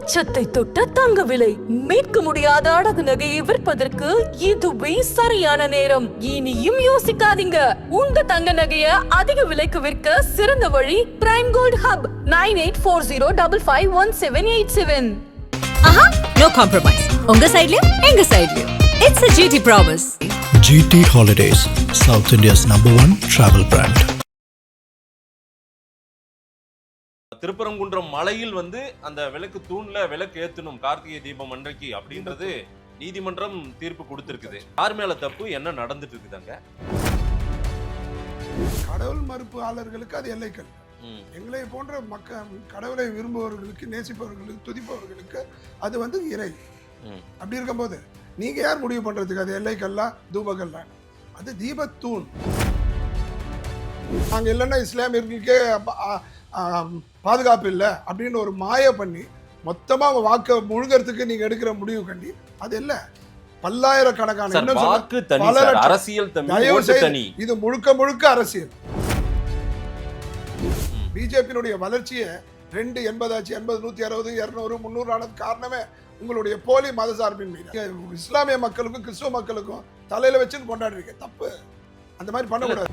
உச்சத்தை தொட்ட தங்க விலை மீட்க முடியாத அடகு நகையை விற்பதற்கு இதுவே சரியான நேரம். இனியும் யோசிக்காதீங்க. உங்க தங்க நகைய அதிக விலைக்கு விற்க சிறந்த வழி பிரைம் கோல்ட் ஹப் 9840551787. ஆஹா, no compromise. உங்க சைடுலயும் எங்க சைடுலயும். It's a GT promise. GT Holidays, South India's #1 travel brand. Thiruparankundram மலையில் அந்த விளக்கு தூண்ல விளக்கு ஏத்தணும் கார்த்திகை தீபம் அன்றைக்கு அப்படின்றது நீதிமன்றம் தீர்ப்பு கொடுத்திருக்குது. யார் மேல தப்பு, என்ன நடந்துட்டு இருக்குதாங்க? கடவுள் மறுப்பாளர்களுக்கு அது எல்லைக்கல். எங்களை போன்ற கடவுளை விரும்புபவர்களுக்கு, நேசிப்பவர்களுக்கு, துதிப்பவர்களுக்கு அது இறை. அப்படி இருக்கும்போது நீங்க யார் முடிவு பண்றதுக்கு அது எல்லைக்கல்லா தூபகல்லா? அது தீபத்தூண். நாங்க இல்லைன்னா இஸ்லாமியர்களுக்கே பாதுகாப்பு இல்லை அப்படின்னு ஒரு மாய பண்ணி மொத்தமா அவங்க வாக்க முழுகிறதுக்கு நீங்க எடுக்கிற முடிவு கண்டி அது இல்ல. பல்லாயிரக்கணக்கான அரசியல் இது முழுக்க முழுக்க அரசியல். பிஜேபியினுடைய வளர்ச்சியை 280 ஆச்சு, 80, 160, 200, 300 ஆனது காரணமே உங்களுடைய போலி மத சார்பின் மீது. இஸ்லாமிய மக்களுக்கும் கிறிஸ்துவ மக்களுக்கும் தலையில வச்சுன்னு கொண்டாடுறீங்க. தப்பு. அந்த மாதிரி பண்ணக்கூடாது.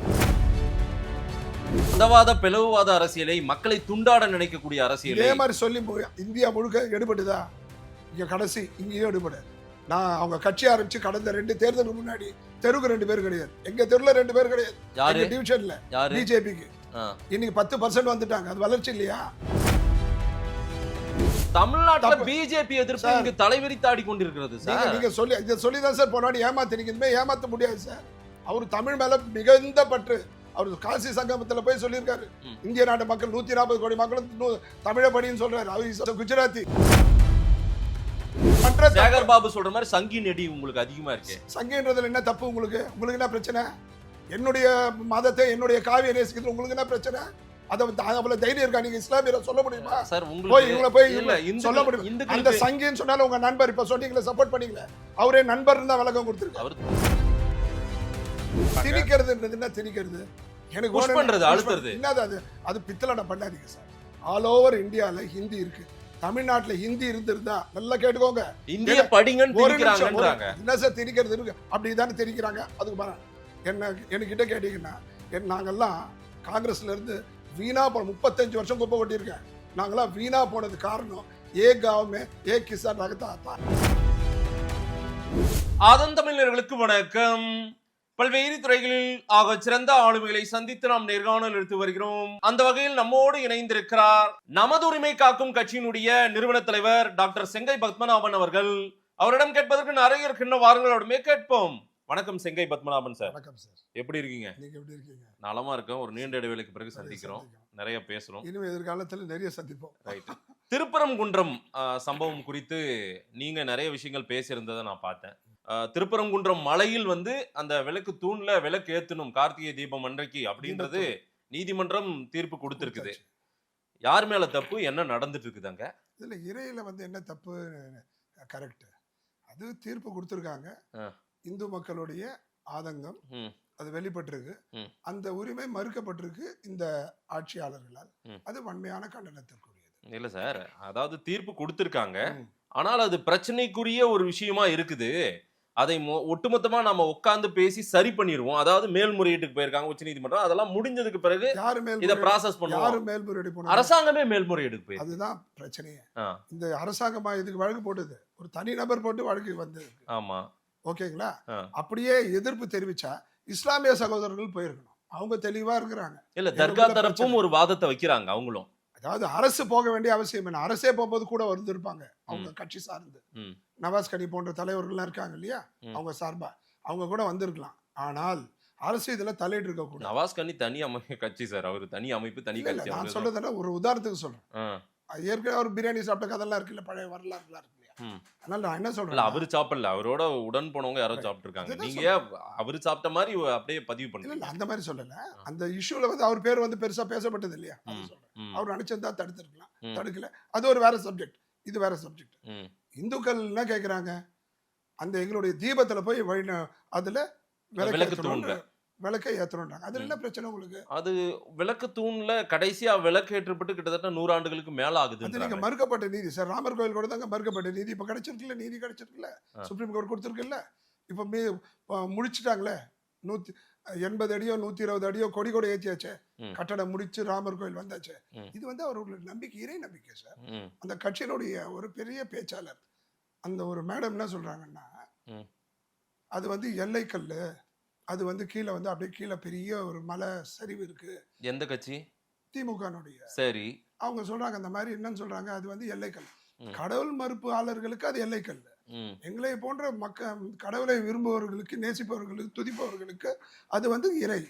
மதவாத பிளவுவாத அரசியலை, மக்களை துண்டாட நினைக்கக்கூடிய அரசியல் இதே மாதிரி சொல்லி இந்தியா முழுக்க எடுபடுதா? இங்க கடைசி இங்கேயும் எடுபடு. நான் அவங்க கட்சி ஆரம்பிச்சு கடந்த 2 தேர்தலுக்கு முன்னாடி தெருவுக்கு 2 பேர் கிடையாது. எங்க தெருல 2 பேர் கிடையாது. டிவிஷன்ல பிஜேபிக்கு இன்னைக்கு 10% வந்துட்டாங்க. அது வளர்ச்சி இல்லையா? தமிழ்நாட்டுல பிஜேபி எதிர்ப்பு இங்கு தலைவிரித்தாடி கொண்டிருக்கிறது சார். நீங்க சொல்லி தான் சார் போனாடி ஏமாத்தினீங்க. இனிமே ஏமாத்த முடியாது சார். அவர் தமிழ் மேல மிகுந்த பற்று. அவர் காசி சங்கமத்துல போய் சொல்லியிருக்காரு, இந்திய நாட்டு மக்கள் 140 கோடி மக்களும் தமிழ படின்னு சொல்றாரு. அவர் குஜராத்தி. சேகர் பாபு சொல்ற மாதிரி சங்கி நெடி உங்களுக்கு அதிகமா இருக்கு. சங்கின்றதுல என்ன தப்பு? உங்களுக்கு என்ன பிரச்சனை? என்னுடைய மதத்தை, என்னுடைய காவிய நேசிக்கிறது உங்களுக்கு என்ன பிரச்சனை? அவ்வளவு தைரியம் இருக்கா? நீங்க இஸ்லாமியரை சொல்ல முடியுமா சார்? சொல்ல முடியும். அந்த சங்கின்னு சொன்னாலும் உங்க நண்பர் இப்ப சொன்னீங்களே, சப்போர்ட் பண்ணீங்களே, அவரே நண்பர் தான் விளக்கம் கொடுத்திருக்காரு. திணிக்கிறது என்ன? திணிக்கிறது எனக்கு அழுத்துறது என்னது? அது பித்தளை பண்ணாதீங்க சார். ஆல் ஓவர் இந்தியால ஹிந்தி இருக்கு. தமிழ்நாட்டுல ஹிந்தி இருந்திருந்தா நல்லா கேட்டுக்கோங்க. இந்திய படிங்கன்னு திணிக்கிறாங்கன்றாங்க. என்ன சார் திணிக்கிறது இருக்கு? அப்படிதானே திணிக்கிறாங்க. அதுக்கு பாருங்க, என்கிட்ட கேட்டீங்கன்னா நாங்கெல்லாம் காங்கிரஸ்ல இருந்து வீணா போன 35 வருஷம் குப்பை கொட்டியிருக்கேன். நாங்கெல்லாம் வீணா போனது காரணம் ஏ காவமே ஏ கிசான் ரகத்தா. ஆதந்தமிழர்களுக்கு வணக்கம். பல்வேறு துறைகளில் ஆக சிறந்த ஆளுமைகளை சந்தித்து நாம் நேர்காணல் எடுத்து வருகிறோம். அந்த வகையில் நம்மோடு இணைந்திருக்கிறார் நமது உரிமை காக்கும் கட்சியினுடைய நிறுவன தலைவர் டாக்டர் செங்கை பத்மநாபன் அவர்கள். அவரிடம் கேட்பதற்கு நிறைய இருக்கின்ற வாரங்களோடுமே கேட்போம். வணக்கம் செங்கை பத்மநாபன் சார். வணக்கம் சார். எப்படி இருக்கீங்க? நீங்க எப்படி இருக்கீங்க? நலமா இருக்கோம். ஒரு நீண்ட இடைவேளைக்கு பிறகு சந்திக்கிறோம். நிறைய பேசுறோம். இனிமே எதிர்காலத்தில் நிறைய சந்திப்போம். ரைட். திருப்பரங்குன்றம் சம்பவம் குறித்து நீங்க நிறைய விஷயங்கள் பேசியிருந்ததை நான் பார்த்தேன். திருப்பரங்குன்றம் மலையில் அந்த விளக்கு தூண்ல விளக்கு ஏத்தணும் கார்த்திகை தீபம் அன்றைக்கு அப்படின்றது நீதிமன்றம் தீர்ப்பு கொடுத்திருக்குது. யார் மேல தப்பு, என்ன நடந்துட்டு இருக்குதாங்க? இதுல இறையில என்ன தப்பு? கரெக்ட். அது தீர்ப்பு கொடுத்திருக்காங்க. இந்து மக்களுடைய ஆதங்கம் அது வெளிப்பட்டிருக்கு. அந்த உரிமை மறுக்கப்பட்டிருக்கு இந்த ஆட்சியாளர்களால். அது வன்மையான கண்டனத்திற்குரியது. இல்ல சார், அதாவது தீர்ப்பு கொடுத்திருக்காங்க, ஆனால் அது பிரச்சனைக்குரிய ஒரு விஷயமா இருக்குது. அதை ஒட்டுமொத்தமா நம்ம உட்கார்ந்து பேசி சரி பண்ணிடுவோம். அதாவது மேல்முறையீட்டுக்கு போயிருக்காங்க உச்ச நீதிமன்றம். அதெல்லாம் முடிஞ்சதுக்கு பிறகு இத ப்ராசஸ் பண்ணுவோம். அரசாங்கமே மேல்முறையீடுக்கு போய், அதுதான் பிரச்சனையே. இந்த அரசாங்கமா இதுக்கு வழக்கு போட்டது ஒரு தனி நபர் போட்டு வழக்கு வந்தது. ஆமா, ஓகேங்களா? அப்படியே எதிர்ப்பு தெரிவிச்சா இஸ்லாமிய சகோதரர்கள் போயிருக்கணும். அவங்க தெளிவா இருக்கிறாங்க. இல்ல, தர்கா தரப்பும் ஒரு வாதத்தை வைக்கிறாங்க. அவங்களும் அதாவது அரசு போக வேண்டிய அவசியம் என்ன? அரசே போகும்போது கூட இருப்பாங்க அவங்க கட்சி சார்ந்து. நவாஸ் கனி போன்ற தலைவர்கள்லாம் இருக்காங்க இல்லையா, அவங்க சார்பா அவங்க கூட வந்திருக்கலாம். ஆனால் அரசு இதுல தலையிட்டு இருக்க கூட. நவாஸ் கனி தனி கட்சி சார், அவரு தனி அமைப்பு, தனி கட்சி. நான் சொல்றதுல ஒரு உதாரணத்துக்கு சொல்றேன். ஏற்கனவே ஒரு பிரியாணி சாப்பிட்ட கதெல்லாம் இருக்குல்ல, பழைய வரலாறுலாம் இருக்கு. அதனால நான் என்ன சொல்றேன், அவரு சாப்பிடல, அவரோட உடன் போனவங்க யாரோ சாப்பிட்டு இருக்காங்க. நீங்க அவரு சாப்பிட்ட மாதிரி அப்படியே பதிவு பண்ணுங்க. அந்த மாதிரி சொல்லல. அந்த இஷ்யூல அவர் பேர் பெருசா பேசப்பட்டது இல்லையா, அவர் நினைச்சிருந்தா தடுத்திருக்கலாம், தடுக்கல. அது ஒரு வேற சப்ஜெக்ட், இது வேற சப்ஜெக்ட். இந்துக்கள் என்ன கேட்கிறாங்க, அந்த எங்களுடைய தீபத்துல போய் அதுல விளக்கு விளக்கை ஏத்துறோம்ன்றாங்க. அதுல என்ன பிரச்சனை உங்களுக்கு? அது விளக்கு தூண்ல கடைசியா விளக்கு ஏற்றப்பட்டு கிட்டத்தட்ட 100 ஆண்டுகளுக்கு மேல ஆகுது. அது நீங்க மறுக்கப்பட்ட நீதி சார். ராமர் கோயில் கூட தாங்க மறுக்கப்பட்ட நீதி. இப்ப கிடைச்சிருக்குல்ல, நீதி கிடைச்சிருக்குல்ல, சுப்ரீம் கோர்ட் கொடுத்துருக்குல்ல. இப்ப முடிச்சுட்டாங்களே, 180 அடியோ 120 அடியோ கொடி கூட ஏற்றியாச்சே, கட்டடம் முடிச்சு ராமர் கோயில் வந்தாச்சு. இது அவர்களுடைய நம்பிக்கை, இறை நம்பிக்கை சார். அந்த கட்சியினுடைய ஒரு பெரிய பேச்சாளர் அந்த ஒரு மேடம் என்ன சொல்றாங்கன்னா, அது எல்லைக்கல்லு, அது கீழே அப்படியே கீழே பெரிய ஒரு மலை சரிவு இருக்கு. எந்த கட்சி? திமுகனுடைய. சரி, அவங்க சொல்றாங்க அந்த மாதிரி. என்னன்னு சொல்றாங்க, அது எல்லைக்கல். கடவுள் மறுப்பாளர்களுக்கு அது எல்லைக்கல். எங்களை போன்ற கடவுளை விரும்புபவர்களுக்கு, நேசிப்பவர்களுக்கு, துதிப்பவர்களுக்கு அது இறை.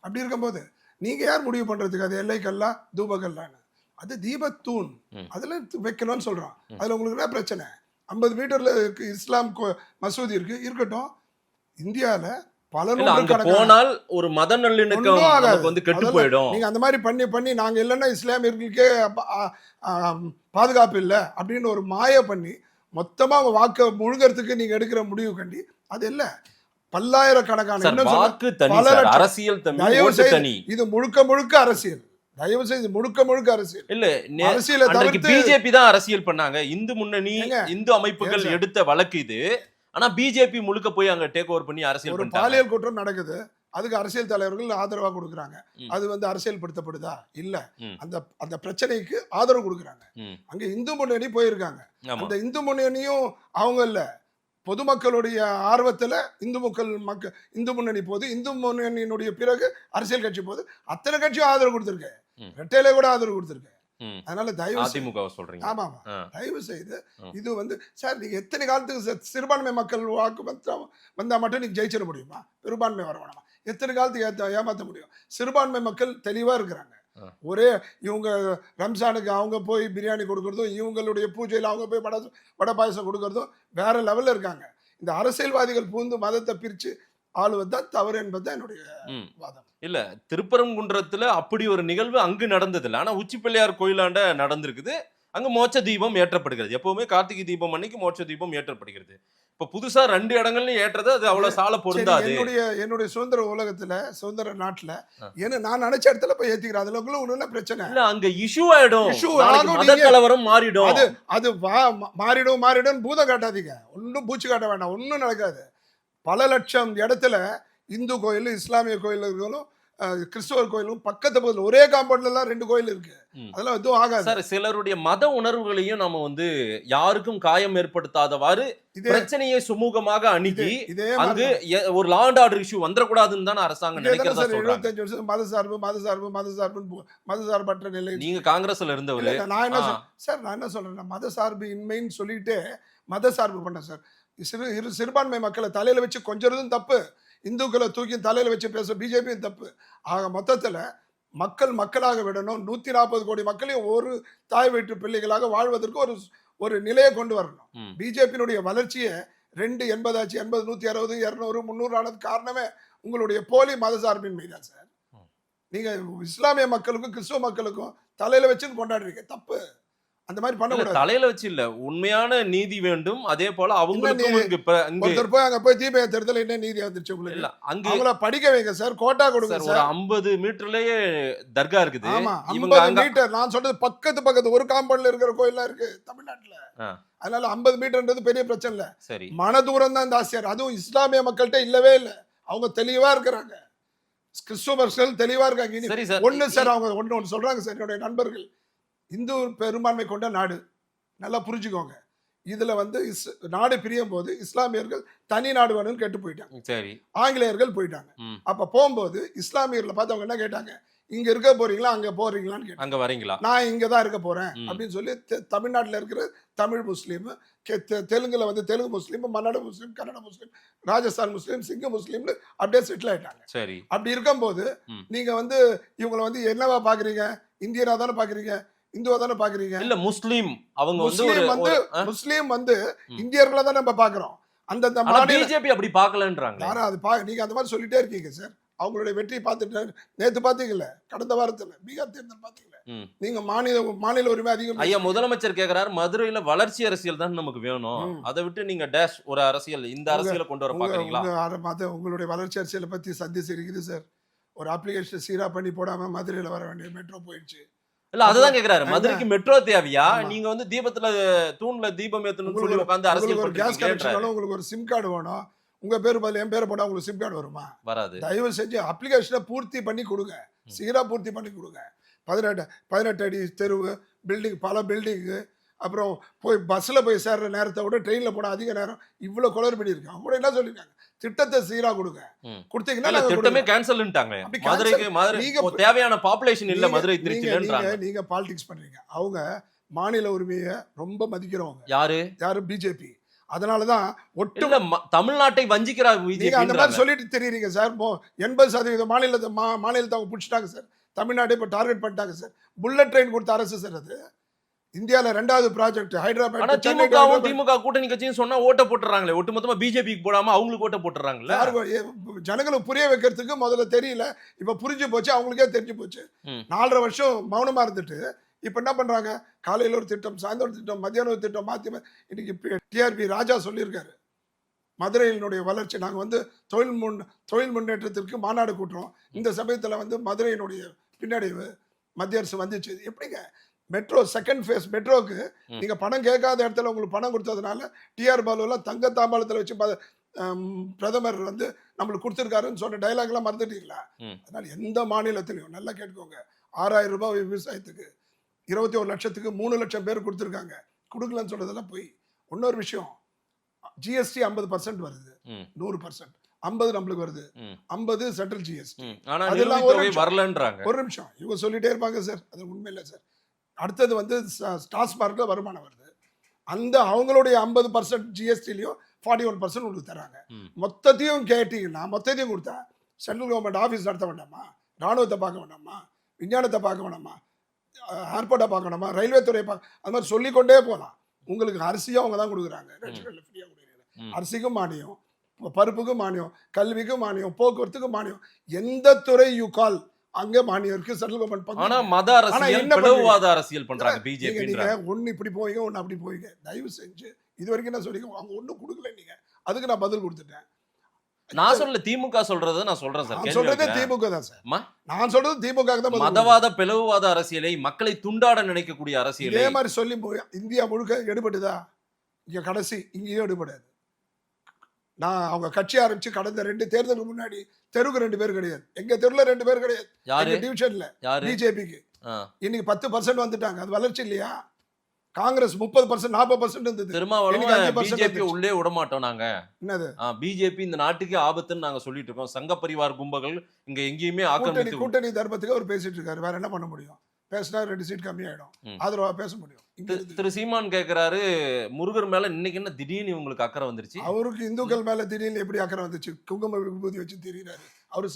அப்படி இருக்கும்போது நீங்க யார் முடிவு பண்றதுக்கு அது எல்லைக்கல்லா தூபகல்லான்னு? அது தீபத்தூண், அதுல வைக்கணும்னு சொல்றோம். அதுல உங்களுக்கு என்ன பிரச்சனை? 50 மீட்டர்ல இஸ்லாம் மசூதி இருக்கு, இருக்கட்டும். இந்தியால பல போனால் ஒரு மத நல்லிணக்கம் கெட்டு போயிடும். நீங்க அந்த மாதிரி பண்ணி நாங்க இல்லைன்னா இஸ்லாமியர்களுக்கே பாதுகாப்பு இல்லை அப்படின்னு ஒரு மாய பண்ணி மொத்தமா அவங்க வாக்க முழுகிறதுக்கு நீங்க எடுக்கிற முடிவு கண்டி அது இல்ல. பல்லாயிரக்கணக்கான அரசியல் இது முழுக்க அரசியல். தயவு செய்து முழுக்க அரசியல் இல்ல. அரசியலை பிஜேபி தான் அரசியல் பண்ணாங்க. இந்து முன்னணி, இந்து அமைப்புகள் எடுத்த வழக்கு இது. ஆனா பிஜேபி முழுக்க போய் அங்க டேக் ஓவர் பண்ணி அரசியல் ஒரு பாலியல் குற்றம் நடக்குது, அதுக்கு அரசியல் தலைவர்கள் ஆதரவா கொடுக்குறாங்க. அது அரசியல் படுத்தப்படுதா? இல்ல. அந்த பிரச்சனைக்கு ஆதரவு கொடுக்குறாங்க. அங்க இந்து முன்னணி போயிருக்காங்க. அந்த இந்து முன்னணியும் அவங்க இல்ல, பொதுமக்களுடைய ஆர்வத்துல இந்து முன்னணி போது, இந்து முன்னணியினுடைய பிறகு அரசியல் கட்சி போது, அத்தனை கட்சியும் ஆதரவு கொடுத்திருக்கு. ரெட்டையில கூட ஆதரவு கொடுத்திருக்கு. அதனால ஆமா தயவு செய்து இது சார், நீங்க எத்தனை காலத்துக்கு சிறுபான்மை மக்கள் வாக்கு வந்தா மட்டும் நீங்க ஜெயிச்சிட முடியுமா? பெரும்பான்மை வர வேணாமா? எத்தனை காலத்துக்கு ஏமாத்த முடியும்? சிறுபான்மை மக்கள் தெளிவா இருக்கிறாங்க. ஒரே இவங்க ரம்ஜானுக்கு அவங்க போய் பிரியாணி கொடுக்கறதும், இவங்களுடைய பூஜையில் அவங்க போய் வடை பாயசம் கொடுக்கறதும் வேற லெவல்ல இருக்காங்க. இந்த அரசியல்வாதிகள் பூந்து மதத்தை பிரிச்சு ஆளுவதுதான் தவறு என்பதுதான் என்னுடைய வாதம். இல்ல, திருப்பரங்குன்றத்துல அப்படி ஒரு நிகழ்வு அங்கு நடந்தது இல்ல. ஆனா உச்சி பிள்ளையார் கோயிலாண்ட நடந்திருக்குது. அங்க மோட்ச தீபம் ஏற்றப்படுகிறது. எப்பவுமே கார்த்திகை தீபம் அன்னைக்கு மோட்ச தீபம் ஏற்றப்படுகிறது. இப்ப புதுசா 2 இடங்கள்லயும் ஏற்றது, அது அவ்வளவு சால பொருந்தாது. என்னுடைய சுதந்திர உலகத்துல, சுதந்திர நாட்டுல நான் நினைச்ச இடத்துல போய் ஏத்திக்கிறேன். அதுல ஒன்னும் பிரச்சனை இல்ல. அங்க இஷ்யூ ஆயிடும், மத கலவரம் மாறிடும். அது மாறிடும் பூதம் காட்டாதீங்க. ஒன்னும் பூச்சி காட்ட வேண்டாம், ஒன்னும் நடக்காது. பல லட்சம் இடத்துல இந்து கோயில், இஸ்லாமிய கோயில் இருந்தாலும் கிறிஸ்துவர் கோயிலும் பக்கத்து பக்கத்துல ஒரே காம்பவுண்ட்ல எல்லாம் 2 கோயில் இருக்கு. அதெல்லாம் எதுவும் ஆகாது சார். சிலருடைய மத உணர்வுகளையும் நம்ம யாருக்கும் காயம் ஏற்படுத்தாதவாறு பிரச்சனையை சுமூகமாக அணுகி அங்கு ஒரு லா அண்ட் ஆர்டர் இஷ்யூ வந்துடக்கூடாதுன்னு தான் அரசாங்கம் நினைக்கிறதா சொல்றாங்க. 75 வருஷம் மதசார்பற்ற நிலை. நீங்க காங்கிரஸ்ல இருந்தவரு. நான் என்ன சொல்றேன், மதசார்பு இன்மைன்னு சொல்லிட்டு மதசார்பு பண்ண சார். சிறுபான்மை மக்களை தலையில வச்சு கொஞ்சம் தப்பு, இந்துக்களை தூக்கி தலையில வச்சு பேச பிஜேபியும் தப்பு. ஆக மொத்தத்துல மக்களாக விடணும். 140 கோடி மக்களையும் ஒரு தாய் வீட்டு பிள்ளைகளாக வாழ்வதற்கு ஒரு நிலையை கொண்டு வரணும். பிஜேபியினுடைய வளர்ச்சியை 280 ஆச்சு, 80, 160, 200, 300 ஆனது காரணமே உங்களுடைய போலி மதசார்பின்மை தான் சார். நீங்க இஸ்லாமிய மக்களுக்கும் கிறிஸ்துவ மக்களுக்கும் தலையில வச்சுன்னு கொண்டாடுறீங்க, தப்பு. அந்த மாதிரி பண்ண தலையில வச்சு இல்ல, உண்மையான நீதி வேண்டும். அதே போல அவங்களுக்கும் ஒருத்தர் போய் அங்க போய் தீப ஏத்துறதுல என்ன நீதி வந்துருச்சு உங்களுக்கு? இல்ல, அவங்கள படிக்க வைங்க சார், கோட்டா கொடுங்க சார். 50 மீட்டர்லயே தர்கா இருக்குது. ஆமா, 50 மீட்டர். நான் சொல்றது பக்கத்து ஒரு காம்பவுண்ட்ல இருக்கிற கோயிலா இருக்கு தமிழ்நாட்டுல. அதனால 50 மீட்டர்ன்றது பெரிய பிரச்சனை இல்ல. சரி, மன தூரம் தான் ஜாஸ்தியா. அதுவும் இஸ்லாமிய மக்கள்கிட்ட இல்லவே இல்லை. அவங்க தெளிவா இருக்கிறாங்க, கிறிஸ்துவர்கள் தெளிவா இருக்காங்க. ஒண்ணு சார், அவங்க ஒண்ணு சொல்றாங்க சார், என்னுடைய நண்பர்கள், இந்து பெரும்பான்மை கொண்ட நாடு, நல்லா புரிஞ்சுக்கோங்க. இதுல நாடு பிரியும் போது இஸ்லாமியர்கள் தனி நாடு வேணும்னு கேட்டு போயிட்டாங்க. சரி, ஆங்கிலேயர்கள் போயிட்டாங்க. அப்ப போகும்போது இஸ்லாமியர்களை பார்த்து அவங்க என்ன கேட்டாங்க, இங்க இருக்க போறீங்களா அங்க போறீங்களான்னு கேட்டாங்க. அங்க வரீங்களா? நான் இங்கதான் இருக்க போறேன் அப்படின்னு சொல்லி தமிழ்நாட்டுல இருக்கிற தமிழ் முஸ்லீம், தெலுங்குல தெலுங்கு முஸ்லீம், மன்னாட முஸ்லீம், கன்னட முஸ்லீம், ராஜஸ்தான் முஸ்லீம், சிங்க முஸ்லீம்னு அப்படியே செட்டில் ஆயிட்டாங்க. சரி, அப்படி இருக்கும்போது நீங்க இவங்களை என்னவா பாக்குறீங்க? இந்தியனா தானே பாக்குறீங்க, இந்துவா தானே பாக்குறீங்க? இல்ல, முஸ்லீம். அவங்க முஸ்லீம் இந்தியர்களை தான் நம்ம பாக்குறோம். அந்த பிஜேபி அப்படி பார்க்கலன்றாங்க. நீங்க அந்த மாதிரி சொல்லிட்டே இருக்கீங்க சார். அவங்களுடைய வெற்றி பார்த்துட்டு நேத்து பாத்தீங்கல்ல, கடந்த வாரத்துல பீகார் தேர்தல் பாத்தீங்கல்ல, நீங்க மாநில உரிமை அதிகம். ஐயா முதலமைச்சர் கேக்குறாரு மதுரையில வளர்ச்சி அரசியல் தான் நமக்கு வேணும், அதை விட்டு நீங்க டேஷ் ஒரு அரசியல் இந்த அரசியலை கொண்டு வர பாக்குறீங்களா? உங்களுடைய வளர்ச்சி அரசியலை பத்தி சந்திச்சு இருக்குது சார். ஒரு அப்ளிகேஷன் சீரா பண்ணி போடாம மதுரையில வர வேண்டிய மெட்ரோ போயிடுச்சு. இல்ல அதுதான் கேக்குறாரு, மதுரைக்கு மெட்ரோ தேவையா? நீங்க வந்து தீபத்துல தூண்ல தீபம் ஏத்தணும்னு சொல்லி உட்கார்ந்து அரசியல் ஒரு கேஸ் கனெக்ஷன் வேணும், உங்களுக்கு ஒரு சிம் கார்டு வேணும், உங்க பேரு பதில் என் பேரை போட்டா உங்களுக்கு சிம் கார்டு வருமா? வராது. தயவு செஞ்சு அப்ளிகேஷனை பூர்த்தி பண்ணி கொடுங்க, சீரா பூர்த்தி பண்ணி கொடுங்க. 18 அடி தெருவு பில்டிங், பல பில்டிங்கு, அப்புறம் போய் பஸ்ல போய் சேர்ற நேரத்தை விட ட்ரெயின்ல போனா அதிக நேரம், இவ்வளவு குளறுபடி இருக்கு. அவங்க கூட என்ன சொல்லிருக்காங்க, திட்டத்தை சீரா கொடுங்க. கொடுத்தீங்கன்னா திட்டமே கேன்சல்ன்ட்டாங்க. மதுரைக்கு தேவையான பாப்புலேஷன் இல்ல மதுரை திருச்சின்றாங்க. நீங்க பாலிடிக்ஸ் பண்றீங்க, அவங்க மாநில உரிமையை ரொம்ப மதிக்கிறவங்க. யாரு பிஜேபி. அதனாலதான் ஒட்டு தமிழ்நாட்டை வஞ்சிக்கிறார் நீங்க அந்த மாதிரி சொல்லிட்டு தெரியுறீங்க சார். 80% மாநிலத்தை அவங்க பிடிச்சிட்டாங்க சார். தமிழ்நாட்டை இப்ப டார்கெட் பண்ணிட்டாங்க சார். புல்லட் ட்ரெயின் கொடுத்த அரசு சார் அது. இந்தியால 2வது ப்ராஜெக்ட் ஹைதராபாத். திமுக கூட்டணி கட்சின்னு சொன்னா ஓட்ட போட்டுறாங்களே, ஒட்டுமொத்தமா பிஜேபிக்கு போடாம அவங்களுக்கு ஓட்ட போட்டுறாங்கல்ல. ஜனங்களுக்கு புரிய வைக்கிறதுக்கு முதல்ல தெரியல, இப்ப புரிஞ்சு போச்சு, அவங்களுக்கே தெரிஞ்சு போச்சு. 4.5 வருஷம் மௌனமா இருந்துட்டு இப்ப என்ன பண்றாங்க, காலையில ஒரு திட்டம், சாயந்தரம் திட்டம், மத்தியானம் ஒரு திட்டம், மாத்தி இன்னைக்கு டிஆர்பி ராஜா சொல்லியிருக்காரு, மதுரையினுடைய வளர்ச்சி நாங்க வந்து தொழில் முன்னேற்றத்திற்கு மாநாடு கூட்டுறோம். இந்த சமயத்துல வந்து மதுரையினுடைய பின்னடைவு மத்திய அரசு வந்துச்சு. எப்படிங்க மெட்ரோ செகண்ட் ஃபேஸ் மெட்ரோக்கு நீங்க பணம் கேட்காத இடத்துல உங்களுக்கு பணம் கொடுத்ததுனால டிஆர் பாலுல தங்க தாம்பாளத்துல வச்சு பிரதமர் வந்து நம்மளுக்கு கொடுத்துருக்காருன்னு சொன்ன டைலாக் எல்லாம் மறந்துட்டீங்களா? அதனால எந்த மாநிலத்திலையும் நல்லா கேட்டுக்கோங்க, 6000 ரூபாய் விவசாயத்துக்கு, 21 லட்சத்துக்கு 3 லட்சம் பேர் கொடுத்துருக்காங்க. கொடுக்கலன்னு சொல்றதெல்லாம் போய். இன்னொரு விஷயம், ஜிஎஸ்டி 50% வருது, 100%, 50 நம்மளுக்கு வருது, 50 சென்ட்ரல் ஜிஎஸ்டி. ஒரு நிமிஷம் இவங்க சொல்லிட்டே இருப்பாங்க சார், அது உண்மை இல்லை சார். அடுத்தது வந்து டாஸ்மார்க்ல வருமானம் வருது, அந்த அவங்களுடைய 50% ஜிஎஸ்டிலையும் 41% உங்களுக்கு தராங்க. மொத்தத்தையும் கேட்டீங்கன்னா, மொத்தத்தையும் கொடுத்தா சென்ட்ரல் கவர்மெண்ட் ஆஃபீஸ் நடத்த வேண்டாமா, ராணுவத்தை பார்க்க வேண்டாமா, விஞ்ஞானத்தை பார்க்க வேண்டாமா, ஏர்போர்ட்டை பார்க்கணுமா, ரயில்வே துறையை அது மாதிரி சொல்லிக்கொண்டே போகலாம். உங்களுக்கு அரிசியும் அவங்க தான் கொடுக்குறாங்க, அரிசிக்கும் மானியம், பருப்புக்கும் மானியம், கல்விக்கும் மானியம், போக்குவரத்துக்கும் மானியம், எந்த துறை யூ கால் அங்க மானியம் இருக்கு சென்ட்ரல் கவர்மெண்ட். ஆனா மத அரசியல், பிளவுவாத அரசியல் பண்றாங்க பிஜேபி. நீங்க ஒன்னு இப்படி போவீங்க, ஒன்னு அப்படி போவீங்க. தயவு செஞ்சு இது வரைக்கும் என்ன சொல்றீங்க, அவங்க ஒன்னும் கொடுக்கல, நீங்க அதுக்கு நான் பதில் கொடுத்துட்டேன். நான் சொல்ல திமுக சொல்றது, நான் சொல்றேன் சார். நான் சொல்றது திமுக தான் சார். நான் சொல்றது திமுக தான். மதவாத பிளவுவாத அரசியலை, மக்களை துண்டாட நினைக்கக்கூடிய அரசியல் இதே மாதிரி சொல்லி இந்தியா முழுக்க எடுபட்டுதா? இங்க கடைசி இங்கேயும் எடுபடாது. நான் அவங்க கட்சி ஆரம்பிச்சு கடந்த 2 தேர்தலுக்கு முன்னாடி தெருவுக்கு 2 பேர் கிடையாது, எங்க தெருல 2 பேர் கிடையாது, எங்க டிவிஷன்ல பிஜேபிக்கு. இன்னைக்கு 10% வந்துட்டாங்க. அது வளர்ச்சி இல்லையா? காங்கிரஸ் 30%, 40% இருந்தது. பிஜேபி உள்ளே விட மாட்டோம் நாங்க. என்னது பிஜேபி இந்த நாட்டுக்கு ஆபத்துன்னு நாங்க சொல்லிட்டு இருக்கோம். சங்க பரிவார் கும்பல்கள் இங்க எங்கேயுமே ஆக்கிரமித்து கூட்டணி தர்மத்துக்கு அவர் பேசிட்டு இருக்காரு. வேற என்ன பண்ண முடியும்? பேசினா 2 சீட் கம்மியாயிடும், ஆதரவா பேச முடியும். திரு சீமான் கேக்குறாரு, முருகர் மேல இன்னைக்கு என்ன திடீர்னு உங்களுக்கு அக்கறை வந்துருச்சு? அவருக்கு இந்துக்கள் மேல திடீர்னு எப்படி அக்கறை வந்துச்சு? குங்கும விபூதி வச்சு தெரியுறாரு. அவரு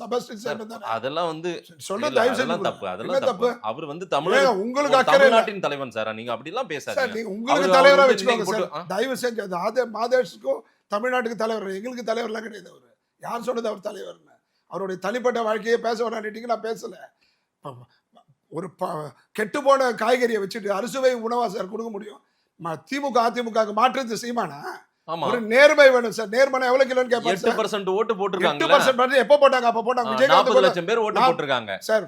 அதெல்லாம் வந்து சொல்றது தப்பு, அதெல்லாம் தப்பு. அவர் வந்து தமிழக உங்களுக்கு அக்கறை நாட்டின் தலைவன் சார், நீங்க அப்படி எல்லாம் பேசாதீங்க. உங்களுக்கு தலைவரா வச்சுக்கோங்க சார், தயவு செஞ்சு. அது மாதேஷ்க்கும் தமிழ்நாட்டுக்கு தலைவர், எங்களுக்கு தலைவர்லாம் கிடையாது. அவரு யார் சொன்னது அவர் தலைவர்னு? அவருடைய தனிப்பட்ட வாழ்க்கையே பேச வேணாம், நான் பேசல. ஒரு கெட்டு போன காய்கறியை வச்சுட்டு அறுசுவை உணவா சார் கொடுக்க முடியும்? திமுக அதிமுக மாற்றது சீமானா? ஒரு நேர்மை வேணும் சார். நேர்மைனா எவ்வளவு கிலோன்னு கேட்பாங்க. 8% ஓட்டு போட்டுருக்காங்க. 8% எப்ப போட்டாங்க? அப்ப போட்டாங்க. 40 லட்சம் பேர் ஓட்டு போட்டுருக்காங்க சார்.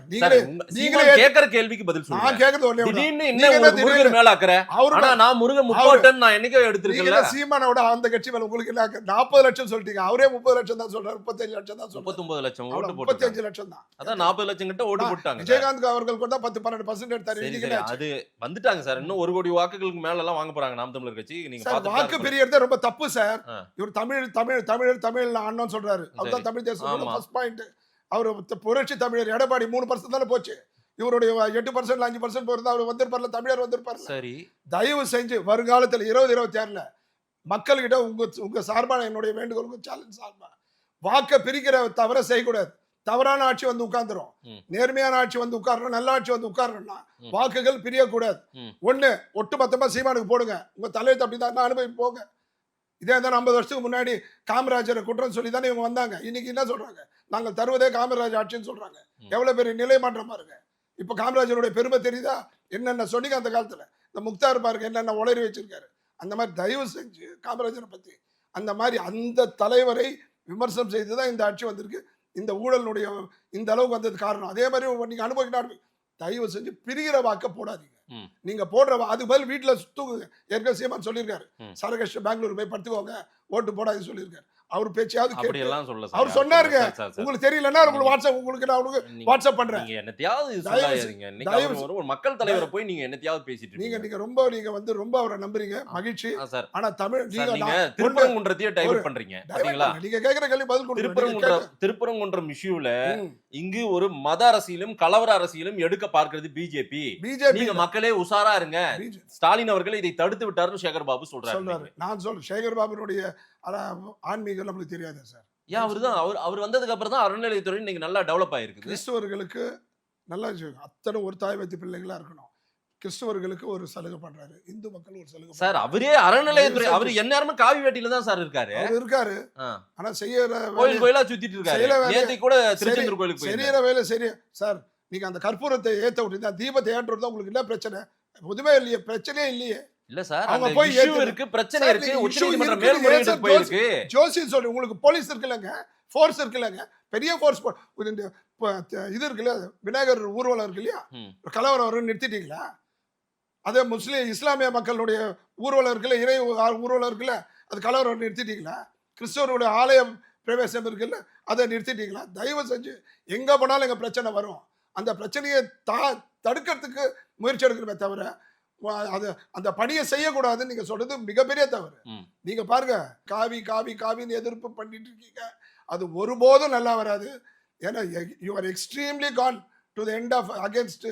நீங்க கேக்குற கேள்விக்கு பதில் சொல்லுங்க. நான் கேக்குறது ஒண்ணே. திடீர்னு என்ன முருகர் மேல அக்கறை? ஆனா நான் முருகன் 30 நான் என்னைக்கோ எடுத்துர்க்கல. சீமானோட அந்த கட்சி மேல உங்களுக்கு என்ன அக்கறை? 40 லட்சம் சொல்லிட்டீங்க, அவரே 30 லட்சம் தான் சொல்றாரு. 35 லட்சம் தான் சொல்றாரு. 39 லட்சம் ஓட்டு போட்டாங்க. 35 லட்சம் தான். அதான் 40 லட்சம் கிட்ட ஓட்டு போட்டாங்க. விஜயகாந்த் அவர்கள் கூட 10-12% எடுத்தாரு. அது வந்துட்டாங்க சார். இன்னும் 1 கோடி வாக்குகளுக்கு மேல எல்லாம் வாங்க போறாங்க நாம் தமிழர் கட்சி. நீங்க பாத்து வாக்கு பிரியறதே ரொம்ப தப்பு சார். இவர் தமிழ் அண்ணன் சொல்றாரு. அவர்தான் தமிழ் தேசம் ஃபர்ஸ்ட் பாயிண்ட். அவர் புரட்சி தமிழர் எடப்பாடி 3% தானே போச்சு. இவருடைய 8% 5% போயிருந்தா அவர் வந்திருப்பார்ல, தமிழர் வந்திருப்பார். சரி, தயவு செஞ்சு வருங்காலத்தில் 2026ல மக்கள்கிட்ட உங்க சார்பான என்னுடைய வேண்டுகோள், சேலஞ்ச் சார்பா, வாக்க பிரிக்கிற தவற செய்யக்கூடாது. தவறான ஆட்சி வந்து உட்கார்ந்துரும், நேர்மையான ஆட்சி வந்து உட்காரணும், நல்ல ஆட்சி வந்து உட்காரணும்னா வாக்குகள் பிரியக்கூடாது. ஒண்ணு, ஒட்டுமொத்தமா சீமானுக்கு போடுங்க. உங்க தலையத்தை அப்படிதான் அனுபவி போங்க. இதே தான் 50 வருஷத்துக்கு முன்னாடி காமராஜரை குற்றம் சொல்லி தானே இவங்க வந்தாங்க. இன்னைக்கு என்ன சொல்றாங்க? நாங்கள் தருவதே காமராஜ் ஆட்சின்னு சொல்றாங்க. எவ்வளவு பெரிய நிலை மாற்றம் பாருங்க. இப்ப காமராஜருடைய பெருமை தெரியுதா? என்னென்ன சொன்னீங்க அந்த காலத்துல. இந்த முக்தார் பாருங்க என்னென்ன உளறி வச்சிருக்காரு. அந்த மாதிரி தயவு செஞ்சு காமராஜரை பத்தி அந்த மாதிரி அந்த தலைவரை விமர்சனம் செய்துதான் இந்த ஆட்சி வந்திருக்கு. இந்த ஊழலுடைய இந்த அளவுக்கு வந்தது காரணம். அதே மாதிரி நீங்க அனுபவிக்கணும். தயவு செஞ்சு பிரிகிற வாக்க போடாதீங்க. நீங்க போடுற அது பதில் வீட்டுல தூங்குங்க. ஏற்கனவே சீமான் சொல்லியிருக்காரு, சரகஷ்ட பெங்களூர் போய் படுத்துக்கோங்க, ஓட்டு போடாது சொல்லியிருக்காரு. அவர் பேச்சாவது அவர் சொன்னாருங்க. உங்களுக்கு தெரியலன்னா உங்களுக்கு வாட்ஸ்அப் உங்களுக்கு நான் உங்களுக்கு வாட்ஸ்அப் பண்றேன். நீங்க என்னத்தையாவது சொல்லாதீங்க. இன்னைக்கு ஒரு மக்கள் தலைவரை போய் நீங்க என்னத்தையாவது பேசிட்டு நீங்க ரொம்ப நீங்க வந்து ரொம்ப அவரை நம்புறீங்க. மகிழ்ச்சி. ஆனா தமிழ் நீங்க திருப்பரங்குன்றத்தையே டைவர்ட் பண்றீங்க பாத்தீங்களா? நீங்க கேக்குற கேள்வி பதில் கொடுங்க. திருப்பரங்குன்றம் இஷ்யூல இங்கு ஒரு மத அரசியலும் கலவர அரசியலும் எடுக்க பார்க்கிறது பிஜேபி. நீங்க மக்களே உஷாரா இருங்க. ஸ்டாலின் அவர்கள் இதை தடுத்து விட்டாருன்னு சேகர் பாபு சொல்றாரு. நான் சொல்றேன் சேகர் பாபுனுடைய ஆன்மீகம் நம்மளுக்கு தெரியாது சார். ஏன் அவர் வந்ததுக்கு அப்புறம் தான் அறநிலையத்துறை இன்னைக்கு நல்லா டெவலப் ஆயிருக்கு. கிறிஸ்தவர்களுக்கு நல்லா அத்தனை ஒரு தாய் வச்சு பிள்ளைங்களா இருக்கணும். கிறிஸ்தவர்களுக்கு ஒரு சலுகை பண்றாரு, இந்து மக்கள் ஒரு சலுகை சார். அவரே அறநிலையத்துறை அவர் எந்நேரமும் காவி வேட்டியில தான் சார் இருக்காரு. ஆனா செய்யற கோயிலா சுத்திட்டு இருக்காரு. நேத்து கூட திருச்செந்தூர் கோயிலுக்கு செய்யற வேலை சரி சார். நீங்க அந்த கற்பூரத்தை ஏத்த விட்டு தீபத்தை ஏற்றுறது உங்களுக்கு என்ன பிரச்சனை? எதுவுமே இல்லையே, பிரச்சனையே இல்லையே. இல்ல சார், அவங்க போய் இருக்கு, பிரச்சனை இருக்கு, உச்சநீதிமன்றம் மேல்முறையீடு போயிருக்கு. ஜோசியம் சொல்லி உங்களுக்கு போலீஸ் இருக்குல்லங்க, ஃபோர்ஸ் இருக்குல்லங்க, பெரிய ஃபோர்ஸ் இது இருக்குல்ல, விநாயகர் ஊர்வலம் இருக்கு இல்லையா, கலவரம் வரும் நிறுத்திட்டீங்களா? அதே முஸ்லீம் இஸ்லாமிய மக்களுடைய ஊர்வலம் இருக்குல்ல, இறை ஊர்வலம் இருக்குல்ல, அது கலவரம் நிறுத்திட்டீங்களா? கிறிஸ்தவருடைய ஆலயம் பிரவேசம் இருக்குல்ல, அதை நிறுத்திட்டீங்களா? தயவு செஞ்சு எங்க போனாலும் எங்க பிரச்சனை வரும். அந்த பிரச்சனையை தடுக்கிறதுக்கு முயற்சி எடுக்கிறமே தவிர அது அந்த பணியை செய்யக்கூடாதுன்னு நீங்க சொல்றது மிகப்பெரிய தவறு. நீங்க பாருங்க, காவி காவி காவின்னு எதிர்ப்பு பண்ணிட்டு இருக்கீங்க. அது ஒருபோதும் நல்லா வராது. ஏன்னா you are extremely gone to the end of against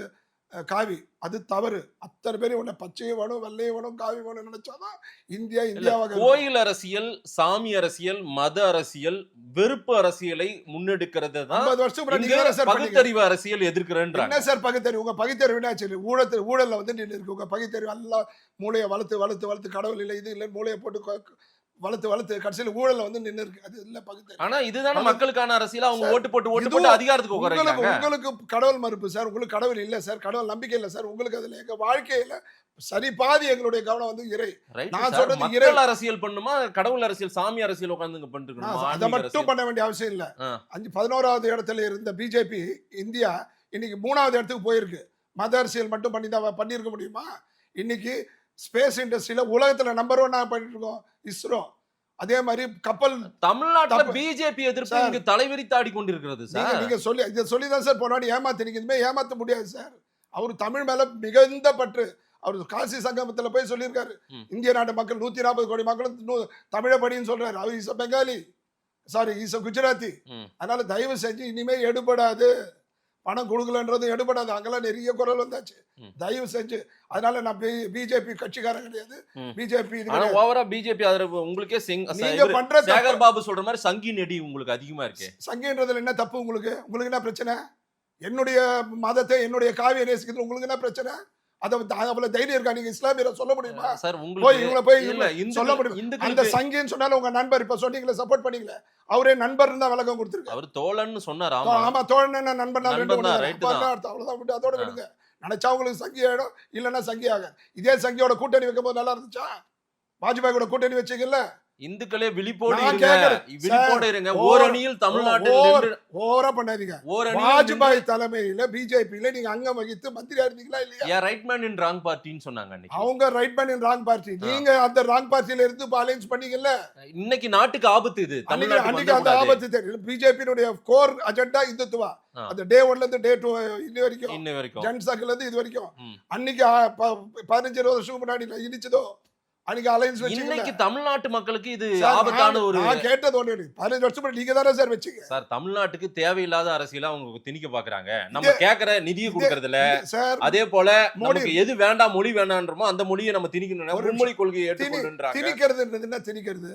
காவி. அது தவறு. அத்தனை பேரும் உன்னை பச்சையை வேணும், வெள்ளையை வேணும், காவி வேணும் நினைச்சாதான் இந்தியாவாக. கோயில் அரசியல், சாமி அரசியல், மத அரசியல், வெறுப்பு அரசியலை முன்னெடுக்கிறது தான் பகுத்தறிவு அரசியல் எதிர்க்கிறேன். என்ன சார் பகுத்தறிவு? உங்க பகுத்தறிவு சரி, ஊழல்ல வந்து நின்று இருக்கு. உங்க பகுத்தறிவு எல்லாம் மூளையை வளர்த்து கடவுள் இல்லை இது இல்லை மூளையை போட்டு வளர்த்து கடைசியில் ஊழல்ல வந்து நின்று இருக்கு. அது இல்ல பகுத்தறிவு. ஆனா இதுதானே மக்களுக்கான அரசியல். அவங்க ஓட்டு போட்டு அதிகாரத்துக்கு உட்கார்றாங்க. உங்களுக்கு கடவுள் மறுப்பு சார், உங்களுக்கு கடவுள் இல்ல சார், கடவுள் நம்பிக்கை இல்ல சார். உங்களுக்கு அதுல எங்க வாழ்க்கையில சரி பாதி எங்களுடைய கவனம் வந்து இறை. நான் சொல்றது இறை அரசியல் பண்ணுமா, கடவுள் அரசியல், சாமி அரசியல் உட்கார்ந்து பண்ணிட்டு அதை மட்டும் பண்ண வேண்டிய அவசியம் இல்ல. 11வது இடத்துல இருந்த பிஜேபி இந்தியா இன்னைக்கு 3வது இடத்துக்கு போயிருக்கு. மத அரசியல் மட்டும் பண்ணிருக்க முடியுமா? இன்னைக்கு ஸ்பேஸ் இண்டஸ்ட்ரியில உலகத்துல நம்பர் 1 பண்ணிட்டு இருக்கோம் இஸ்ரோ. அதே மாதிரி கப்பல் தமிழ்நாட்டுல பிஜேபி எதிர்ப்பு இங்கு தலைவிரித்தாடி கொண்டிருக்கிறது சார். நீங்க சொல்லிதான் சார் போனாடி ஏமாத்தினீங்க. இதுமே ஏமாத்த முடியாது சார். அவர் தமிழ் மேல மிகுந்த பற்று. அவர் காசி சங்கமத்துல போய் சொல்லியிருக்காரு, இந்திய நாட்டு மக்கள் 140 கோடி மக்களும் தமிழ படின்னு சொல்றாரு. அவர் is Bengali, sorry is Gujarati. அதனால தயவு செஞ்சு இனிமே எடுபடாது. பணம் கொடுக்கலன்றது எடுபடாது. அங்கெல்லாம் நிறைய குரல் வந்தாச்சு. தயவு செஞ்சு. அதனால நான் பிஜேபி கட்சிக்காரன் கிடையாது. பிஜேபி பிஜேபி உங்களுக்கே நீங்க பண்ற சேகர் பாபு சொல்ற மாதிரி சங்கி நெடி உங்களுக்கு அதிகமா இருக்கு. சங்கின்றதுல என்ன தப்பு? உங்களுக்கு என்ன பிரச்சனை? என்னுடைய மதத்தை என்னுடைய காவியை நேசிக்கிறது உங்களுக்கு என்ன பிரச்சனை? அவ்வளவு தைரியம் இருக்கா? நீங்க இஸ்லாமியரை சொல்ல முடியுமா சார்? போய் சொல்ல முடியும். அந்த சங்கின்னு சொன்னாலும் உங்க நண்பர் இப்ப சொன்னீங்களே சப்போர்ட் பண்ணீங்களே, அவரே நண்பர் தான் விளக்கம் கொடுத்திருக்கு. அவர் தோழன்னு சொன்னார். ஆமா தோழன் என்ன நண்பன் அவ்வளவுதான். அதோட விடுங்க. நினைச்சா உங்களுக்கு சங்கி ஆயிடும், இல்லன்னா சங்கி ஆக. இதே சங்கியோட கூட்டணி வைக்கும் போது நல்லா இருந்துச்சா? வாஜ்பாய் கூட கூட்டணி வச்சீங்கல்ல. இந்துக்களே விழிப்போடு இருங்க. ஓரணியில் தமிழ்நாட்டில் ஓவரா பண்ணாதீங்க. வாஜ்பாய் தலைமையில பிஜேபியில நீங்க அங்கம் வகித்து மந்திரியா இருந்தீங்களா இல்லையா? ரைட் மேன் இன் ராங் பார்ட்டின்னு சொன்னாங்க. அவங்க right man in wrong party. நீங்க அந்த ராங் பார்ட்டில இருந்து அலைன்ஸ் பண்ணீங்கல்ல. இன்னைக்கு நாட்டுக்கு ஆபத்து இது. அன்னைக்கு அந்த ஆபத்து தெரியும். பிஜேபியினுடைய கோர் அஜெண்டா இந்துத்துவா. அந்த டே 1ல இருந்து டே 2 இன்ன வரைக்கும் ஜன்சக்ல இருந்து இது வரைக்கும். அன்னைக்கு 15-20 வருஷம் முன்னாடி இனிச்சதோ அன்னைக்கு அலைன்ஸ் வச்சீங்க. இன்னைக்கு தமிழ்நாட்டு மக்களுக்கு இது ஆபத்தான ஒரு. நான் கேட்டது ஒண்ணு, 15 வருஷம் முன்னாடி நீங்க தானே சார் வச்சீங்க. சார் தமிழ்நாட்டுக்கு தேவையில்லாத அரசியலா அவங்க திணிக்க பாக்குறாங்க. நம்ம கேக்குற நிதியை கொடுக்கறது இல்ல. அதே போல நமக்கு எது வேண்டாம், மொழி வேண்டாம்ன்றமோ அந்த மொழியை நம்ம திணிக்கணும். மும்மொழி கொள்கையை ஏற்றுக்கொள்ளுன்றாங்க. திணிக்கிறதுன்றது என்ன? திணிக்கிறது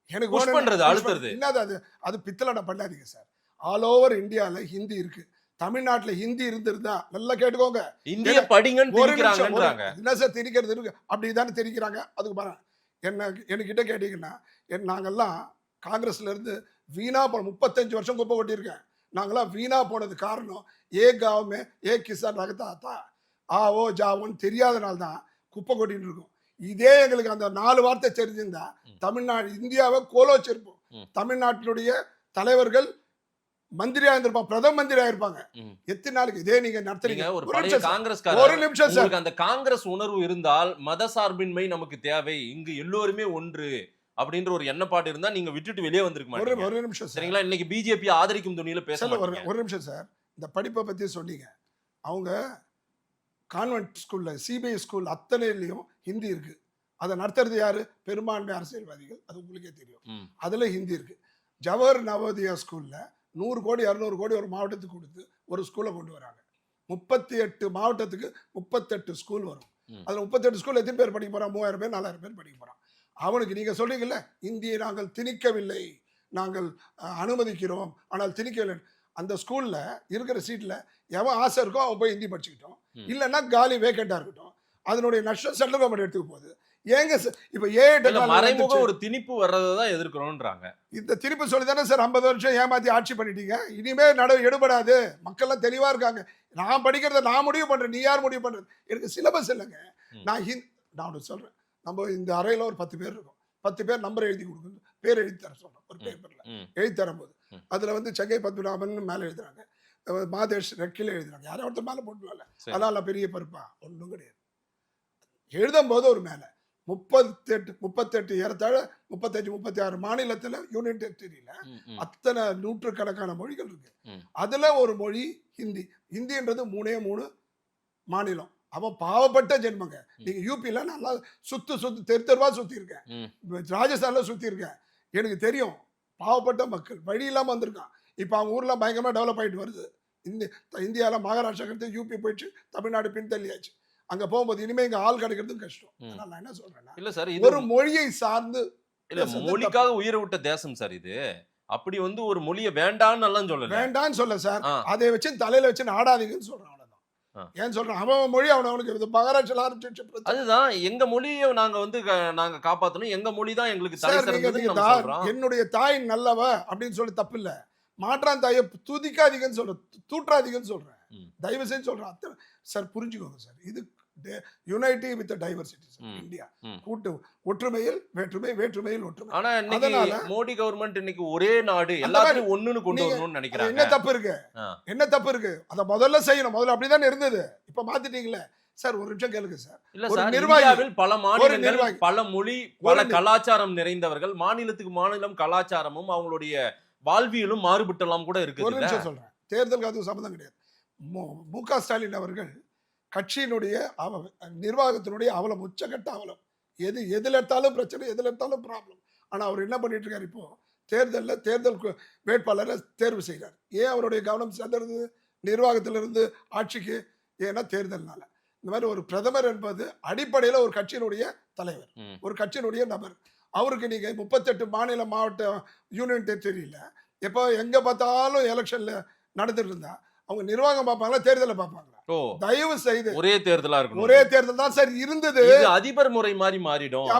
எனக்கு புஷ் பண்றது, அழுத்துறது என்னது? அது பித்தளை பண்ணாதீங்க சார். ஆல் ஓவர் இந்தியால ஹிந்தி இருக்கு. தமிழ்நாட்டுல ஹிந்தி இருந்திருந்தா நல்லா கேட்டுக்கோங்க. இந்திய படிங்கன்னு திணிக்கிறாங்கன்றாங்க. என்ன சார் திணிக்கிறது இருக்கு? அப்படிதானே திணிக்கிறாங்க. அதுக்கு பாருங்க, என்கிட்ட கேட்டீங்கன்னா நாங்கெல்லாம் காங்கிரஸ்ல இருந்து வீணா 35 வருஷம் குப்பை கொட்டியிருக்கேன். நாங்களாம் வீணா போனது காரணம் ஏ காவமே ஏ கிசான் ரகத்தா தா ஆவோ ஜாவோன்னு தெரியாதனால தான் குப்பை கொட்டின்னு இருக்கும். இதே எங்களுக்கு அந்த 4 வார்த்தை தெரிஞ்சிருந்தா தமிழ்நாடு இந்தியாவை கோலோச்சிருப்போம். தமிழ்நாட்டினுடைய தலைவர்கள் மந்திரியா இருந்திருப்பாங்க, பிரதம மந்திரியா இருப்பாங்க. எத்தனை நாளுக்கு இதே நீங்க நடத்துறீங்க? ஒரு பழைய காங்கிரஸ் ஒரு நிமிஷம் சார். அந்த காங்கிரஸ் உணர்வு இருந்தால் மத சார்பின்மை நமக்கு தேவை, இங்கு எல்லோருமே ஒன்று அப்படின்ற ஒரு எண்ணப்பாடு இருந்தா நீங்க விட்டுட்டு வெளியே வந்திருக்க மாட்டீங்க. ஒரு நிமிஷம் சரிங்களா? இன்னைக்கு பிஜேபி ஆதரிக்கும் துணியில பேச மாட்டீங்க. ஒரு நிமிஷம் சார். இந்த படிப்பை பத்தி சொன்னீங்க. அவங்க கான்வென்ட் ஸ்கூல்ல சிபிஐ ஸ்கூல் அத்தனையிலையும் ஹிந்தி இருக்கு. அதை நடத்துறது யாரு? பெரும்பான்மை அரசியல்வாதிகள். அது உங்களுக்கே தெரியும். அதுல ஹிந்தி இருக்கு. ஜவஹர் நவோதயா ஸ்கூல்ல 100 கோடி 200 கோடி ஒரு மாவட்டத்துக்கு கொடுத்து ஒரு ஸ்கூலை கொண்டு வராங்க. 38 மாவட்டத்துக்கு 38 ஸ்கூல் வரும். அதுல 38 ஸ்கூல் எத்தனை பேர் படிக்க போறான்? 3000 பேர் 4000 பேர் படிக்க போறான். அவனுக்கு நீங்க சொல்றீங்கல்ல, இந்தியை நாங்கள் திணிக்கவில்லை, நாங்கள் அனுமதிக்கிறோம், ஆனால் திணிக்கவில்லை. அந்த ஸ்கூல்ல இருக்கிற சீட்ல எவன் ஆசை இருக்கோ அவன் போய் ஹிந்தி படிச்சுக்கிட்டோம், இல்லைன்னா காலி வேக்கண்டா இருக்கட்டும். அதனுடைய நஷ்டம் சென்ட்ரல் கவர்மெண்ட் எடுத்துக்க போகுது. ஏங்க இப்ப மறைமுக ஒரு திணிப்பு வர்றதான் எதிர்க்கிறோம்ன்றாங்க. இந்த திணிப்பு சொல்லி தானே சார் 50 வருஷம் ஏமாத்தி ஆட்சி பண்ணிட்டீங்க. இனிமே எடுபடாது. மக்கள் எல்லாம் தெளிவா இருக்காங்க. நான் படிக்கிறத நான் முடிவு பண்றேன், நீ யார் முடிவு பண்றது? எனக்கு சிலபஸ் இல்லைங்க. நான் சொல்றேன், நம்ம இந்த அறையில ஒரு 10 பேர் இருக்கும். 10 பேர் நம்பர் எழுதி கொடுக்கணும், பேர் எழுதி தர சொல்றோம். ஒரு பேப்பர்ல எழுதி தரும்போது அதுல வந்து செங்கை பத்மநாபன் மேல எழுதுறாங்க, மாதேஷ் ரெக்கில எழுதுறாங்க, யாரும் ஒருத்தர் மேல போட்டுவாங்க. அதனால பெரிய பருப்பா ஒன்றும் கிடையாது. எழுதும் போது ஒரு மேல 38 ஏறத்தாழ 35 36 மாநிலத்துல யூனியன் டெரிட்டரியில அத்தனை நூற்றுக்கணக்கான மொழிகள் இருக்கு. அதுல ஒரு மொழி ஹிந்தி. ஹிந்தின்றது 3 மாநிலம். அவன் பாவப்பட்ட ஜென்மங்க. நீங்க யூபில நல்லா தெருவா சுத்தி இருக்கேன், ராஜஸ்தான்ல சுத்தி இருக்கேன். எனக்கு தெரியும், பாவப்பட்ட மக்கள் வழி இல்லாம வந்திருக்கான். இப்ப அவங்க ஊர்ல பயங்கரமா டெவலப் ஆயிட்டு வருது. இந்தியால மகாராஷ்டிரா யூபி போயிடுச்சு, தமிழ்நாடு பின்தள்ளியாச்சு. அங்க போகும்போது இனிமே இங்க ஆள் கிடைக்கிறது கஷ்டம். நான் என்ன சொல்றேன்னா, இல்ல சார், ஒரு மொழியை சார்ந்து இல்ல, மொழிக்காக உயிரை விட்ட தேசம் சார் இது. அப்படி வந்து ஒரு மொழியை வேண்டான்னு எல்லாம் சொல்லல, வேண்டான்னு சொல்ல சார். அதை வச்சு தலையில வச்சு ஆடாதீங்கன்னு சொல்றேன். ஏன் சொல்றேன், அவன் மொழி அவனுக்கு மகாராஷ்டிரா ஆரம்பிச்சு. அதுதான் எங்க மொழியை நாங்க வந்து நாங்க காப்பாத்தணும், எங்க மொழி தான் எங்களுக்கு தலை சிறந்ததுன்னு நம்ம சொல்றோம். என்னுடைய தாய் நல்லவ அப்படின்னு சொல்லி தப்பு இல்ல. மாற்றான் தாயை துதிக்காதீங்கன்னு சொல்றேன், தூற்றாதீங்கன்னு சொல்றேன். தயவு செஞ்சு சொல்றேன் சார், புரிஞ்சுக்கோங்க சார். இது யுனைட்டி வித் டைவர்சிட்டி. இந்தியா கூட்டு ஒற்றுமையில் வேற்றுமை, வேற்றுமையில் ஒற்றுமை. ஆனா இன்னைக்கு மோடி கவர்மெண்ட் இன்னைக்கு ஒரே நாடு எல்லாத்தையும் ஒண்ணுன்னு கொண்டு வரணும்னு நினைக்கிறாங்க. என்ன தப்பு இருக்கு? என்ன தப்பு இருக்கு? அத முதல்ல செய்யணும். முதல்ல அப்படிதான் இருந்தது, இப்ப மாத்திட்டீங்களே சார். ஒரு நிமிஷம் கேளுங்க சார். இல்ல சார், இந்தியாவில் பல மாநிலங்கள், பல மொழி, பல கலாச்சாரம் நிறைந்தவர்கள். மாநிலத்துக்கு மாநிலம் கலாச்சாரமும் அவங்களுடைய வாழ்வியலும் மாறுபட்டெல்லாம் கூட இருக்கு. ஒரு நிமிஷம் சொல்றேன், தேர்தலுக்கு அதுவும் சம்பந்தம் கிடையாது. மு.க. ஸ்டாலின் அவர்கள் கட்சியினுடைய நிர்வாகத்தினுடைய அவலம், உச்சகட்ட அவலம். எதுல எடுத்தாலும் பிரச்சனை, எதுல எடுத்தாலும் ப்ராப்ளம். ஆனா அவர் என்ன பண்ணிட்டு இருக்காரு, இப்போ தேர்தல் வேட்பாளரை தேர்வு செய்கிறார். ஏன் அவருடைய கவனம் சென்றது நிர்வாகத்திலிருந்து ஆட்சிக்கு? ஏன்னா தேர்தல்னால. இந்த மாதிரி ஒரு பிரதமர் என்பது அடிப்படையில் ஒரு கட்சியினுடைய தலைவர், ஒரு கட்சியினுடைய நபர். அவருக்கு நீங்க 38 மாநில மாவட்ட யூனியன் டெரிட்டரியில எப்போ எங்க பார்த்தாலும் எலெக்ஷன்ல நடந்துட்டு இருந்தா அவங்க நிர்வாகம் பார்ப்பாங்களா, தேர்தலை பார்ப்பாங்களா? தயவு செய்து ஒரே தேர்தலா இருக்கும். ஒரே தேர்தல் தான் சார் இருந்தது. அதிபர் முறை மாறிடும்.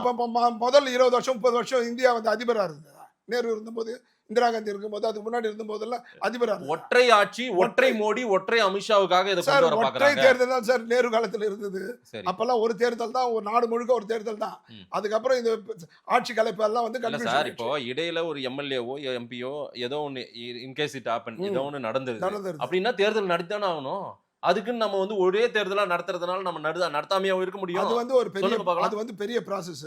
முதல் 20 வருஷம் 30 வருஷம் இந்தியா வந்து அதிபரா இருந்ததா? நேரு இருந்தபோது, இந்திரா காந்தி இருக்கும்போது, அதுக்கு முன்னாடி இருந்தபோதெல்லாம் அதிபரா. ஒற்றை ஆட்சி, ஒற்றை மோடி, ஒற்றை அமித்ஷாவுக்காக இதை கொண்டு வர பார்க்கறாங்க. ஒற்றை தேர்தல் தான் சார் நேரு காலத்துல இருந்தது. அப்பெல்லாம் ஒரு தேர்தல் தான், ஒரு நாடு முழுக்க ஒரு தேர்தல் தான். அதுக்கப்புறம் இந்த ஆட்சி கலைப்பு எல்லாம் வந்து கன்ஃபியூஷன் சார். இப்போ இடையில ஒரு எம்எல்ஏவோ எம்பியோ ஏதோ ஒன்னு இன்கேஸ் இட் ஹேப்பன், ஏதோ ஒன்னு நடந்தது அப்படின்னா தேர்தல் நடத்தானே ஆகணும். அதுக்குன்னு நம்ம வந்து ஒரே தேர்தலா நடத்துறதுனால நம்ம நடத்தாமையா இருக்க முடியும்? அது வந்து பெரிய ப்ராசஸ்.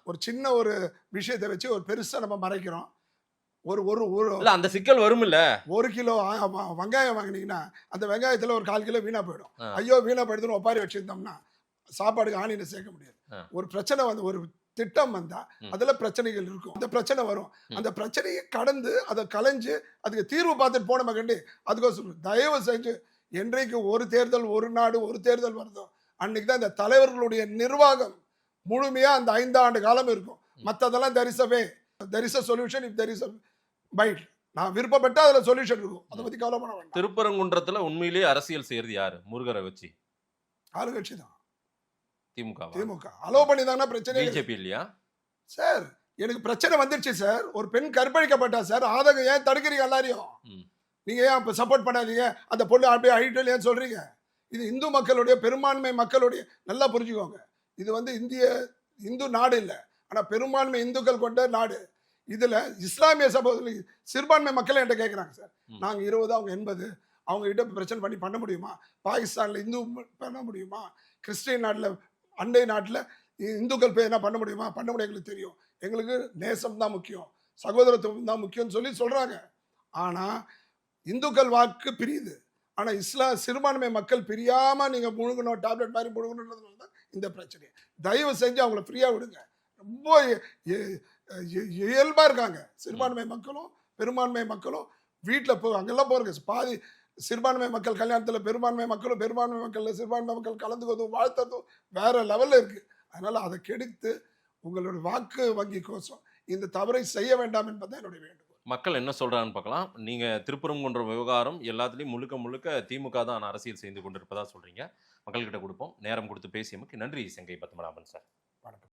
ஒரு சின்ன ஒரு விஷயத்தை வச்சு ஒரு பெருசா நம்ம மறைக்கிறோம். ஒரு அந்த சிக்கல் வரும். இல்ல 1 கிலோ வெங்காயம் வாங்கினீங்கன்னா அந்த வெங்காயத்துல ஒரு 1/4 கிலோ வீணா போயிடும். ஐயோ வீணா போயிடுதுன்னு ஒப்பாரி வச்சிருந்தோம்னா சாப்பாடுக்கு ஆணின சேர்க்க முடியாது. ஒரு பிரச்சனை வந்து, ஒரு திட்டம் வந்தா அதுல பிரச்சனைகள் இருக்கும். அந்த பிரச்சனை வரும். அந்த பிரச்சனையை கடந்து அதை கலைஞ்சு அதுக்கு தீர்வு பார்த்துட்டு போன கண்டு அதுக்கோசம் தயவு செஞ்சு என்றைக்கு ஒரு தேர்தல், ஒரு நாடு, ஒரு தேர்தல் வருதோ அன்னைக்கு தான் இந்த தலைவர்களுடைய நிர்வாகம் முழுமையா அந்த 5 ஆண்டு காலம் இருக்கும். மற்றதெல்லாம் there is a solution if there is a bite. நான் விருப்பப்பட்டா அதுல சொல்யூஷன் இருக்கும். அதை பத்தி கவலை பண்ண வேண்டாம். திருப்பரங்குன்றத்துல உண்மையிலேயே அரசியல் செய்யறது யாரு? முருகரை வச்சு ஆளுங்கட்சி தான். திமுக அலோ பண்ணிதாங்கன்னா பிரச்சனை. பிஜேபி இல்லையா சார்? எனக்கு பிரச்சனை வந்துருச்சு சார். ஒரு பெண் கற்பழிக்கப்பட்டா சார், ஆதகம் ஏன் தடுக்கிறீங்க எல்லாரையும்? நீங்க ஏன் அப்ப சப்போர்ட் பண்ணாதீங்க, அந்த பொண்ணு அப்படியே அழிட்டு ஏன் சொல்றீங்க? இது இந்து மக்களுடைய பெரும்பான்மை மக்களுடைய, நல்லா புரிஞ்சுக்கோங்க, இது வந்து இந்து நாடு இல்ல, ஆனா பெரும்பான்மை இந்துக்கள் கொண்ட நாடு. இதுல இஸ்லாமிய சகோதரி சிறுபான்மை மக்கள் என்கிட்ட கேட்குறாங்க சார், நாங்க 20 அவங்க 80, அவங்க கிட்ட பிரச்சனை பண்ண முடியுமா? பாகிஸ்தான்ல இந்து பண்ண முடியுமா? கிறிஸ்டியன் நாட்டில், அண்டை நாட்டில் இந்துக்கள் போய் என்ன பண்ண முடியுமா? பண்ண முடியும், எங்களுக்கு தெரியும். எங்களுக்கு நேசம் தான் முக்கியம், சகோதரத்துவம் தான் முக்கியம்னு சொல்றாங்க. ஆனா இந்துக்கள் வாக்கு பிரியுது, ஆனா சிறுபான்மை மக்கள் பிரியாம நீங்க முழுகணும், டேப்லெட் மாதிரி முழுகணுன்றதுனால தான் இந்த பிரச்சனை. தயவு செஞ்சு அவங்கள ஃப்ரீயா விடுங்க. ரொம்ப இயல்பா இருக்காங்க சிறுபான்மை மக்களும் பெரும்பான்மை மக்களும். வீட்டில் அங்கெல்லாம் போறங்க, பாதி சிறுபான்மை மக்கள் கல்யாணத்தில் பெரும்பான்மை மக்களும், பெரும்பான்மை மக்கள் சிறுபான்மை மக்கள் கலந்துக்கிறதும் வாழ்த்ததும் வேற லெவல்ல இருக்கு. அதனால அதை கெடுத்து உங்களோட வாக்கு வங்கி கோசம் இந்த தவறை செய்ய வேண்டாம் என்பது என்னுடைய வேண்டுகோள். மக்கள் என்ன சொல்றான்னு பார்க்கலாம். நீங்க திருப்பரங்குன்ற விவகாரம் எல்லாத்துலயும் முழுக்க திமுக தான் அரசியல் செய்து கொண்டிருப்பதா சொல்றீங்க. மக்கள்கிட்ட கொடுப்போம். நேரம் கொடுத்து பேசியமைக்கு நன்றி செங்கை பத்மநாபன் சார். வணக்கம்.